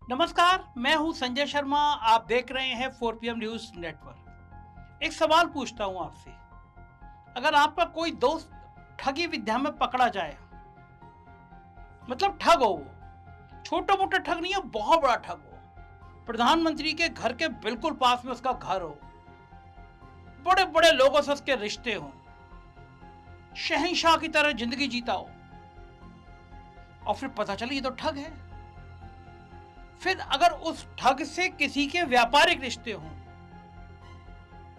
नमस्कार, मैं हूं संजय शर्मा। आप देख रहे हैं 4PM न्यूज नेटवर्क। एक सवाल पूछता हूं आपसे। अगर आपका कोई दोस्त ठगी विद्या में पकड़ा जाए, मतलब ठग हो, वो छोटा मोटा ठग नहीं हो, बहुत बड़ा ठग हो, प्रधानमंत्री के घर के बिल्कुल पास में उसका घर हो, बड़े बड़े लोगों से उसके रिश्ते हों, शहंशाह की तरह जिंदगी जीता हो, और फिर पता चले ये तो ठग है। फिर अगर उस ठग से किसी के व्यापारिक रिश्ते हों,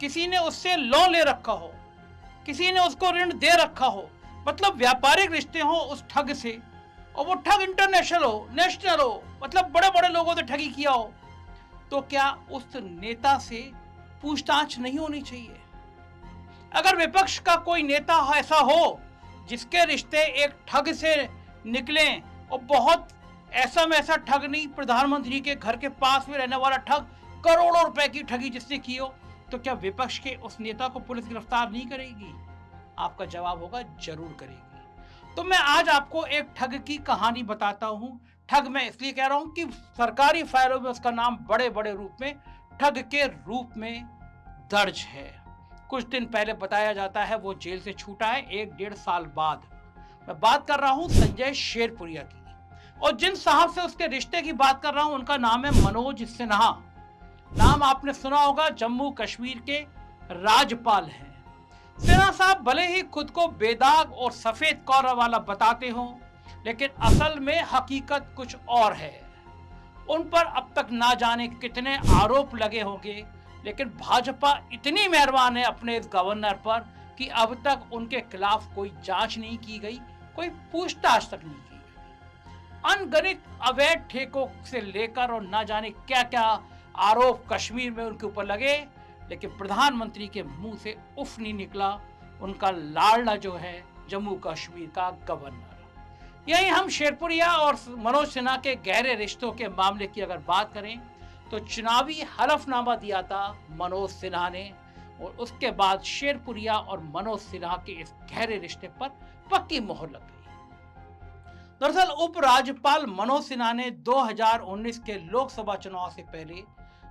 किसी ने उससे लोन ले रखा हो, किसी ने उसको ऋण दे रखा हो, मतलब व्यापारिक रिश्ते हो उस ठग से, और वो ठग इंटरनेशनल हो, नेशनल हो, मतलब बड़े बड़े लोगों से ठगी किया हो, तो क्या उस नेता से पूछताछ नहीं होनी चाहिए? अगर विपक्ष का कोई नेता ऐसा हो जिसके रिश्ते एक ठग से निकले, और बहुत ऐसा में ऐसा ठग नहीं, प्रधानमंत्री के घर के पास में रहने वाला ठग, करोड़ों रुपए की ठगी जिसने की हो, तो क्या विपक्ष के उस नेता को पुलिस गिरफ्तार नहीं करेगी? आपका जवाब होगा जरूर करेगी। तो मैं आज आपको एक ठग की कहानी बताता हूं। ठग मैं इसलिए कह रहा हूं कि सरकारी फाइलों में उसका नाम बड़े बड़े रूप में ठग के रूप में दर्ज है। कुछ दिन पहले बताया जाता है वो जेल से छूटा है, 1-1.5 साल बाद। मैं बात कर रहा हूं संजय शेरपुरिया की, और जिन साहब से उसके रिश्ते की बात कर रहा हूं उनका नाम है मनोज सिन्हा। नाम आपने सुना होगा, जम्मू कश्मीर के राज्यपाल हैं। सिन्हा साहब भले ही खुद को बेदाग और सफेद कौरा वाला बताते हों, लेकिन असल में हकीकत कुछ और है। उन पर अब तक ना जाने कितने आरोप लगे होंगे, लेकिन भाजपा इतनी मेहरबान है अपने इस गवर्नर पर कि अब तक उनके खिलाफ कोई जांच नहीं की गई, कोई पूछताछ तक नहीं की गई। अनगणित अवैध ठेकों से लेकर और ना जाने क्या क्या आरोप कश्मीर में उनके ऊपर लगे, लेकिन प्रधानमंत्री के मुंह से उफ नहीं निकला उनका लाडला जो है जम्मू कश्मीर का गवर्नर। यही हम शेरपुरिया और मनोज सिन्हा के गहरे रिश्तों के मामले की अगर बात करें, तो चुनावी हलफनामा दिया था मनोज सिन्हा ने, और उसके बाद शेरपुरिया और मनोज सिन्हा के इस गहरे रिश्ते पर पक्की मोहर लग गई। दरअसल उपराज्यपाल मनोज सिन्हा ने 2019 के लोकसभा चुनाव से पहले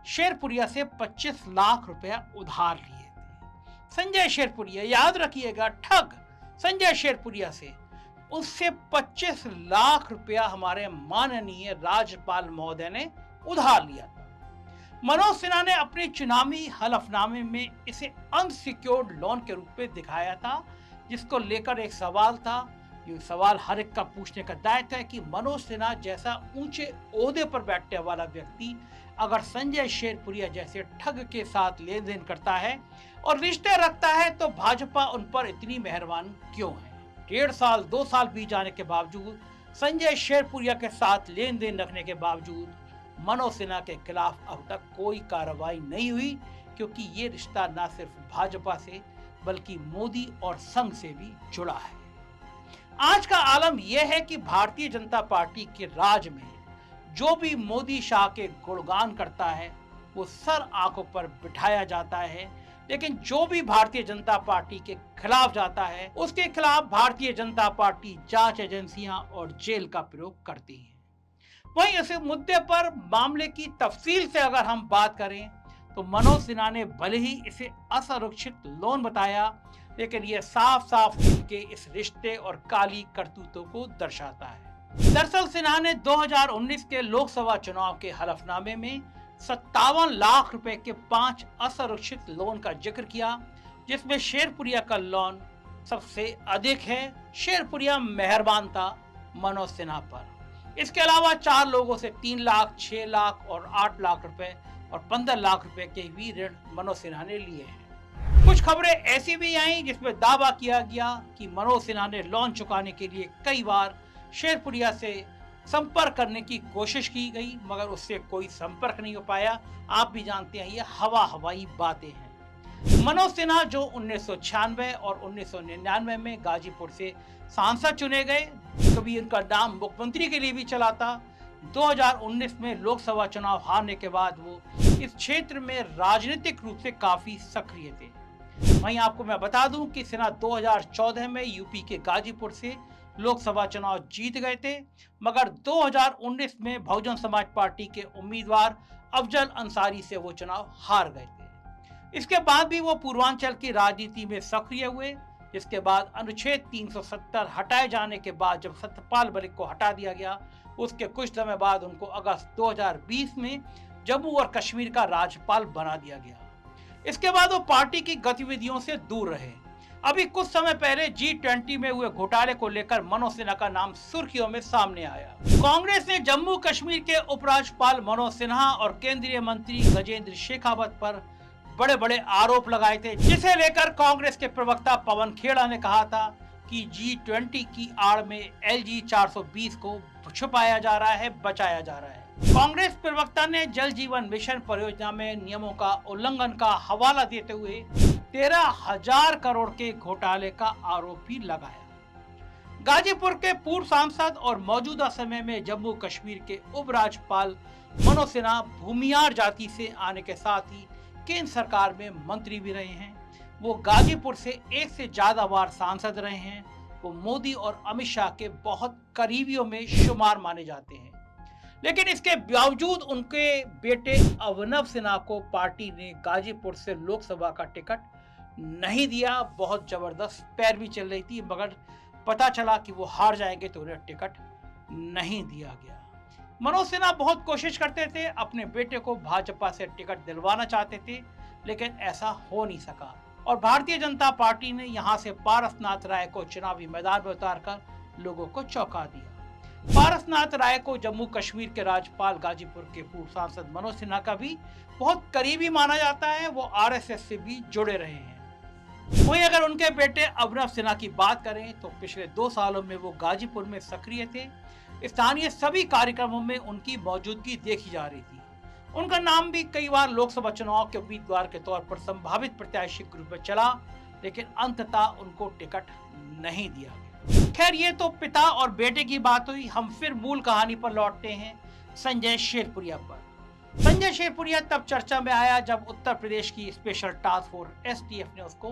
शेरपुरिया से 25 लाख रुपया उधार लिए थे। संजय शेरपुरिया, याद रखिएगा, ठग संजय शेरपुरिया से उससे 25 लाख रुपया हमारे माननीय राज्यपाल महोदय ने उधार लिया था। मनोज सिन्हा ने अपने चुनावी हलफनामे में इसे अनसिक्योर्ड लोन के रूप में दिखाया था, जिसको लेकर एक सवाल था। ये सवाल हर एक का पूछने का दायित्व है कि मनोज सिन्हा जैसा ऊंचे ओहदे पर बैठने वाला व्यक्ति अगर संजय शेरपुरिया जैसे ठग के साथ लेन देन करता है और रिश्ते रखता है, तो भाजपा उन पर इतनी मेहरबान क्यों है? 1.5 साल 2 साल बीत जाने के बावजूद, संजय शेरपुरिया के साथ लेन देन रखने के बावजूद मनोज सिन्हा के खिलाफ अब तक कोई कार्रवाई नहीं हुई, क्योंकि ये रिश्ता न सिर्फ भाजपा से बल्कि मोदी और संघ से भी जुड़ा है। आज का आलम यह है कि भारतीय जनता पार्टी के राज में जो भी मोदी शाह के गुणगान करता है वो सर आंखों पर बिठाया जाता है, लेकिन जो भी भारतीय जनता पार्टी के खिलाफ जाता है उसके खिलाफ भारतीय जनता पार्टी जांच एजेंसियां और जेल का प्रयोग करती है। वहीं इस मुद्दे पर मामले की तफसील से अगर हम बात करें, तो मनोज सिन्हा ने भले ही इसे असुरक्षित लोन बताया, लेकिन यह साफ साफ इनके इस रिश्ते और काली करतूतों को दर्शाता है। दरअसल सिन्हा ने 2019 के लोकसभा चुनाव के हलफनामे में 57 लाख रुपए के 5 असुरक्षित लोन का जिक्र किया, जिसमें शेरपुरिया का लोन सबसे अधिक है। शेरपुरिया मेहरबान था मनोज सिन्हा पर। इसके अलावा 4 लोगों से 3 लाख, 6 लाख और 8 लाख रुपए और 15 लाख रुपए के भी ऋण मनोज सिन्हा ने लिए हैं। कुछ खबरें ऐसी भी आई जिसमें दावा किया गया कि मनोज सिन्हा ने लोन चुकाने के लिए कई बार शेरपुरिया से संपर्क करने की कोशिश की गई, मगर उससे कोई संपर्क नहीं हो पाया। आप भी जानते हैं ये हवाई बातें हैं। मनोज सिन्हा जो 1996 और 1999 में गाजीपुर से सांसद चुने गए, कभी उनका नाम मुख्यमंत्री के लिए भी चला था। 2019 में लोकसभा चुनाव हारने के बाद वो इस क्षेत्र में राजनीतिक रूप से काफी सक्रिय थे। वहीं आपको मैं बता दूं कि सिन्हा 2014 में यूपी के गाजीपुर से लोकसभा चुनाव जीत गए थे, मगर 2019 में बहुजन समाज पार्टी के उम्मीदवार अफजल अंसारी से वो चुनाव हार गए थे। इसके बाद भी वो पूर्वांचल की राजनीति में सक्रिय हुए, जिसके बाद अनुच्छेद 370 हटाए जाने के बाद जब सत्यपाल मलिक को हटा दिया गया, उसके कुछ समय बाद उनको अगस्त 2020 में जम्मू और कश्मीर का राज्यपाल बना दिया गया। इसके बाद वो पार्टी की गतिविधियों से दूर रहे। अभी कुछ समय पहले G20 में हुए घोटाले को लेकर मनोज सिन्हा का नाम सुर्खियों में सामने आया। कांग्रेस ने जम्मू कश्मीर के उपराज्यपाल मनोज सिन्हा और केंद्रीय मंत्री गजेंद्र शेखावत पर बड़े बड़े आरोप लगाए थे, जिसे लेकर कांग्रेस के प्रवक्ता पवन खेड़ा ने कहा था कि G20 की आड़ में LG 420 को छुपाया जा रहा है, बचाया जा रहा है। कांग्रेस प्रवक्ता ने जल जीवन मिशन परियोजना में नियमों का उल्लंघन का हवाला देते हुए 13,000 करोड़ के घोटाले का आरोप भी लगाया। गाजीपुर के पूर्व सांसद और मौजूदा समय में जम्मू कश्मीर के उपराज्यपाल मनोज सिन्हा भूमियार जाति से आने के साथ ही केंद्र सरकार में मंत्री भी रहे हैं। वो गाजीपुर से एक से ज्यादा बार सांसद रहे हैं। वो मोदी और अमित शाह के बहुत करीबियों में शुमार माने जाते हैं, लेकिन इसके बावजूद उनके बेटे अभिनव सिन्हा को पार्टी ने गाजीपुर से लोकसभा का टिकट नहीं दिया। बहुत जबरदस्त पैरवी चल रही थी, मगर पता चला कि वो हार जाएंगे तो उन्हें टिकट नहीं दिया गया। मनोज सिन्हा बहुत कोशिश करते थे, अपने बेटे को भाजपा से टिकट दिलवाना चाहते थे, लेकिन ऐसा हो नहीं सका और भारतीय जनता पार्टी ने यहां से पारसनाथ राय को चुनावी मैदान में उतारकर लोगों को चौंका दिया। पारसनाथ राय को जम्मू कश्मीर के राज्यपाल गाजीपुर के पूर्व सांसद मनोज सिन्हा का भी बहुत करीबी माना जाता है। वो आरएसएस से भी जुड़े रहे हैं। वहीं अगर उनके बेटे अभिनव सिन्हा की बात करें तो पिछले 2 सालों में वो गाजीपुर में सक्रिय थे। स्थानीय सभी कार्यक्रमों में उनकी मौजूदगी देखी जा रही थी। उनका नाम भी कई बार लोकसभा चुनाव के उम्मीदवार के तौर पर संभावित प्रत्याशी के रूप में चला, लेकिन अंततः उनको टिकट नहीं दिया गया। खैर, ये तो पिता और बेटे की बात हुई। हम फिर मूल कहानी पर लौटते हैं, संजय शेरपुरिया पर। संजय शेरपुरिया तब चर्चा में आया जब उत्तर प्रदेश की स्पेशल टास्क फोर्स STF ने उसको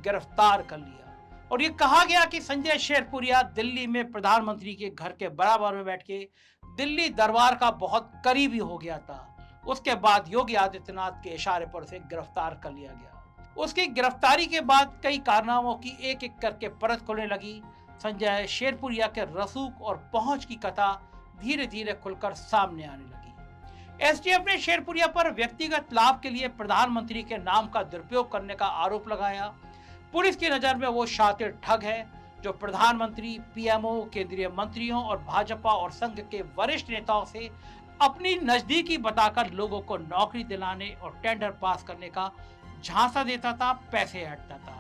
गिरफ्तार कर लिया और ये कहा गया कि संजय शेरपुरिया दिल्ली में प्रधानमंत्री के घर के बराबर में बैठ के दिल्ली दरबार का बहुत करीबी हो गया था। उसके बाद योगी आदित्यनाथ के इशारे पर उसे गिरफ्तार कर लिया गया। उसकी गिरफ्तारी के बाद कई कारनामों की एक एक करके परत खुलने लगी। संजय शेरपुरिया के रसूख और पहुंच की कथा धीरे धीरे खुलकर सामने आने लगी। STF ने शेरपुरिया पर व्यक्तिगत लाभ के लिए प्रधानमंत्री के नाम का दुरुपयोग करने का आरोप लगाया। पुलिस की नजर में वो शातिर ठग है जो प्रधानमंत्री, PMO, केंद्रीय मंत्रियों और भाजपा और संघ के वरिष्ठ नेताओं से अपनी नजदीकी बताकर लोगों को नौकरी दिलाने और टेंडर पास करने का झांसा देता था, पैसे ऐंठता था।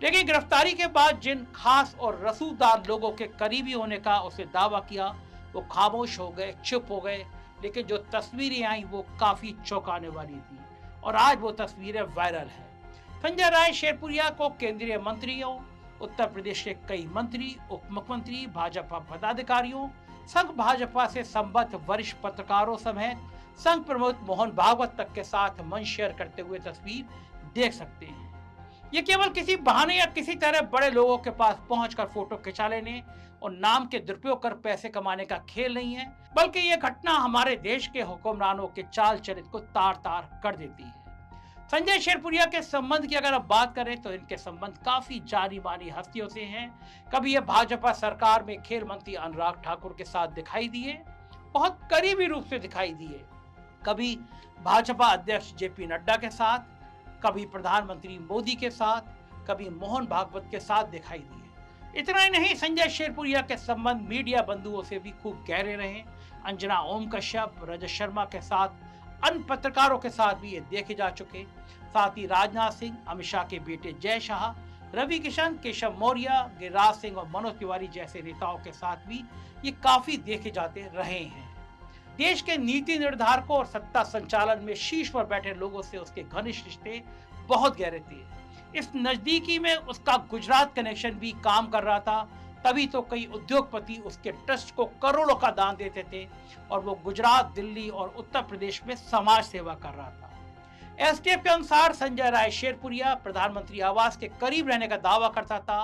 लेकिन गिरफ्तारी के बाद जिन खास और रसूखदार लोगों के करीबी होने का उसे दावा किया, वो खामोश हो गए, चुप हो गए। लेकिन जो तस्वीरें आई वो काफी चौंकाने वाली थी और आज वो तस्वीरें वायरल है। संजय राय शेरपुरिया को केंद्रीय मंत्रियों, उत्तर प्रदेश के कई मंत्री, उप मुख्यमंत्री, भाजपा पदाधिकारियों, संघ भाजपा से संबद्ध वरिष्ठ पत्रकारों समेत संघ प्रमुख मोहन भागवत तक के साथ मंच शेयर करते हुए तस्वीर देख सकते हैं। ये केवल किसी बहाने या किसी तरह बड़े लोगों के पास पहुंचकर फोटो खिंचा लेने और नाम के दुरुपयोग कर पैसे कमाने का खेल नहीं है, बल्कि ये घटना हमारे देश के हुक्मरानों के चाल चरित्र को तार तार कर देती है। संजय शेरपुरिया के संबंध की अगर आप बात करें तो इनके संबंध काफी जानी मानी हस्तियों से हैं। कभी ये भाजपा सरकार में खेल मंत्री अनुराग ठाकुर के साथ दिखाई दिए, बहुत करीबी रूप से दिखाई दिए, कभी भाजपा अध्यक्ष JP नड्डा के साथ, कभी प्रधानमंत्री मोदी के साथ, कभी मोहन भागवत के साथ दिखाई दिए। इतना ही नहीं, संजय शेरपुरिया के संबंध मीडिया बंधुओं से भी खूब गहरे रहे। अंजना ओम कश्यप, रजत शर्मा के साथ, अन्य पत्रकारों के साथ भी ये देखे जा चुके। साथ ही राजनाथ सिंह, अमित शाह के बेटे जय शाह, रवि किशन, केशव मौर्य, गिरिराज सिंह और मनोज तिवारी जैसे नेताओं के साथ भी ये काफी देखे जाते रहे हैं। देश के नीति निर्धारकों और सत्ता संचालन में शीर्ष पर बैठे लोगों से उसके घनिष्ठ रिश्ते बहुत गहरे थे। इस नजदीकी में उसका गुजरात कनेक्शन भी काम कर रहा था, तभी तो कई उद्योगपति उसके ट्रस्ट को करोड़ों का दान देते थे और वो गुजरात, दिल्ली और उत्तर प्रदेश में समाज सेवा कर रहा था। एसटीएफ के अनुसार संजय राय शेरपुरिया प्रधानमंत्री आवास के करीब रहने का दावा करता था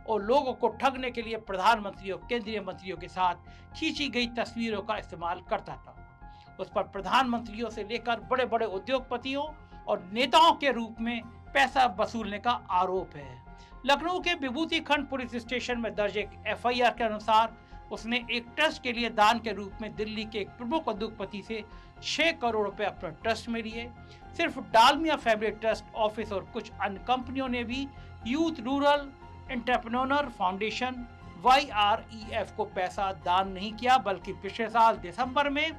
और लोगों को ठगने के लिए प्रधानमंत्री और केंद्रीय मंत्रियों के साथ खींची गई तस्वीरों का इस्तेमाल करता था। उस पर प्रधानमंत्रियों से लेकर बड़े बड़े उद्योगपतियों और नेताओं के रूप में पैसा वसूलने का आरोप है। लखनऊ के विभूति खंड पुलिस स्टेशन में दर्ज एक एफआईआर के अनुसार उसने एक ट्रस्ट के लिए दान के रूप में दिल्ली के एक प्रमुख उद्योगपति से 6 करोड़ रुपए अपने ट्रस्ट में लिए। सिर्फ डालमिया फैमिली ट्रस्ट ऑफिस और कुछ अन्य कंपनियों ने भी youth rural entrepreneur foundation YREF को पैसा दान नहीं किया, बल्कि पिछले साल दिसंबर में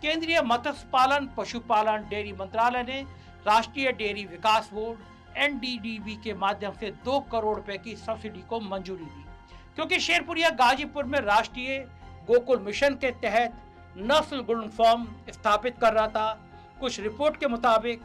केंद्रीय मत्स्य पालन पशुपालन डेयरी मंत्रालय ने राष्ट्रीय डेयरी विकास बोर्ड NDDB के माध्यम से 2 करोड़ रुपए की सब्सिडी को मंजूरी दी, क्योंकि शेरपुरिया गाजीपुर में राष्ट्रीय गोकुल मिशन के तहत नस्ल गुण फार्म स्थापित कर रहा था। कुछ रिपोर्ट के मुताबिक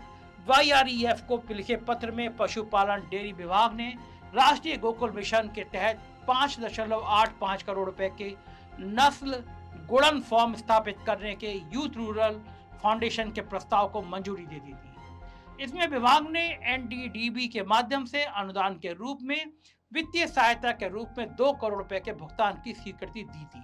YREF को लिखे पत्र में पशुपालन डेयरी विभाग ने राष्ट्रीय गोकुल मिशन के तहत 5.85 करोड़ रुपए के नस्ल गुणन फॉर्म स्थापित करने के यूथ रूरल फाउंडेशन के प्रस्ताव को मंजूरी दे दी थी। इसमें विभाग ने NDDB के माध्यम से अनुदान के रूप में वित्तीय सहायता के रूप में 2 करोड़ रुपए के भुगतान की स्वीकृति दी थी।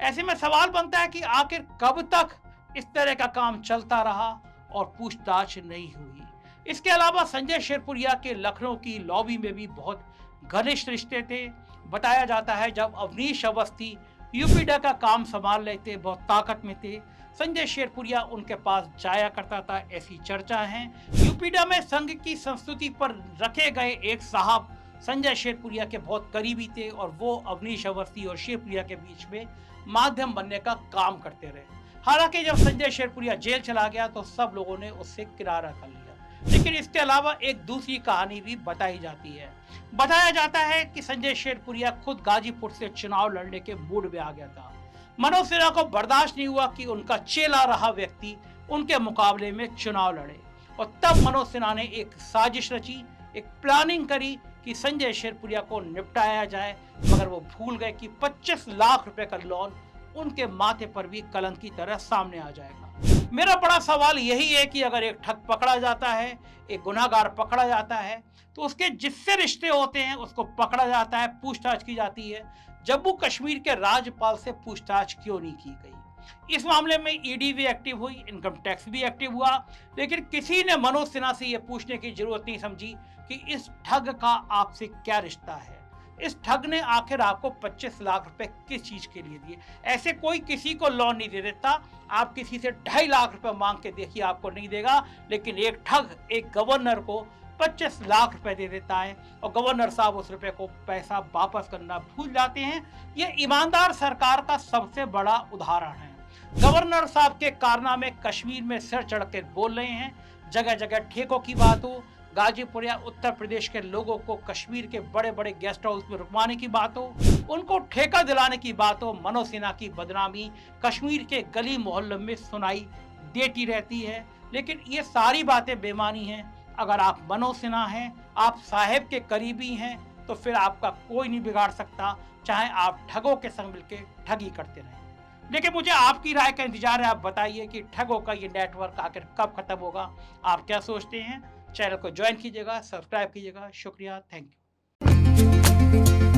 ऐसे में सवाल बनता है कि आखिर कब तक इस तरह का काम चलता रहा और पूछताछ नहीं हुई। इसके अलावा संजय शेरपुरिया के लखनऊ की लॉबी में भी बहुत घनिष्ठ रिश्ते थे। बताया जाता है जब अवनीश अवस्थी यूपीडा का काम संभाल रहे थे, बहुत ताकत में थे, संजय शेरपुरिया उनके पास जाया करता था, ऐसी चर्चा है। यूपीडा में संघ की संस्कृति पर रखे गए एक साहब संजय शेरपुरिया के बहुत करीबी थे और वो अवनीश अवस्थी और शेरपुरिया के बीच में माध्यम बनने का काम करते रहे। हालांकि जब संजय शेरपुरिया जेल चला गया तो सब लोगों ने उससे किनारा कर लिया, लेकिन इसके अलावा एक दूसरी कहानी भी बताई जाती है। बताया जाता है कि संजय शेरपुरिया खुद गाजीपुर से चुनाव लड़ने के मूड में आ गया था। मनोज सिन्हा को बर्दाश्त नहीं हुआ कि उनका चेला रहा व्यक्ति उनके मुकाबले में चुनाव लड़े, और तब मनोज सिन्हा ने एक साजिश रची, एक प्लानिंग करी कि संजय शेरपुरिया को निपटाया जाए, मगर वो भूल गए कि 25 लाख रुपए का लोन उनके माथे पर भी कलंक की तरह सामने आ जाएगा। मेरा बड़ा सवाल यही है कि अगर एक ठग पकड़ा जाता है, एक गुनाहगार पकड़ा जाता है, तो उसके जिससे रिश्ते होते हैं उसको पकड़ा जाता है, पूछताछ की जाती है। जम्मू कश्मीर के राज्यपाल से पूछताछ क्यों नहीं की गई? इस मामले में ईडी भी एक्टिव हुई, इनकम टैक्स भी एक्टिव हुआ, लेकिन किसी ने मनोज सिन्हा से यह पूछने की जरूरत नहीं समझी कि इस ठग का आपसे क्या रिश्ता है। इस ठग ने आखिर आपको 25 लाख रुपए किस चीज के लिए दिए? ऐसे कोई किसी को लोन नहीं दे देता। आप किसी से 2.5 लाख रुपए मांग के देखिए, आपको नहीं देगा, लेकिन एक ठग एक गवर्नर को 25 लाख रुपए दे देता है और गवर्नर साहब उस रुपए को पैसा वापस करना भूल जाते हैं। यह ईमानदार सरकार का सबसे बड़ा उदाहरण है। गवर्नर साहब के कारनामे कश्मीर में सिर चढ़ के बोल रहे हैं। जगह जगह ठेकों की बात हो, गाजीपुर या उत्तर प्रदेश के लोगों को कश्मीर के बड़े बड़े गेस्ट हाउस में रुकवाने की बात हो, उनको ठेका दिलाने की बात हो, मनोज सिन्हा की बदनामी कश्मीर के गली मोहल्लों में सुनाई देती रहती है। लेकिन ये सारी बातें बेमानी हैं। अगर आप मनोज सिन्हा हैं, आप साहेब के करीबी हैं, तो फिर आपका कोई नहीं बिगाड़ सकता, चाहे आप ठगों के संग मिलकर ठगी करते रहें। लेकिन मुझे आपकी राय का इंतजार है। आप बताइए कि ठगों का ये नेटवर्क आखिर कब खत्म होगा? आप क्या सोचते हैं? चैनल को ज्वाइन कीजिएगा, सब्सक्राइब कीजिएगा। शुक्रिया, थैंक यू।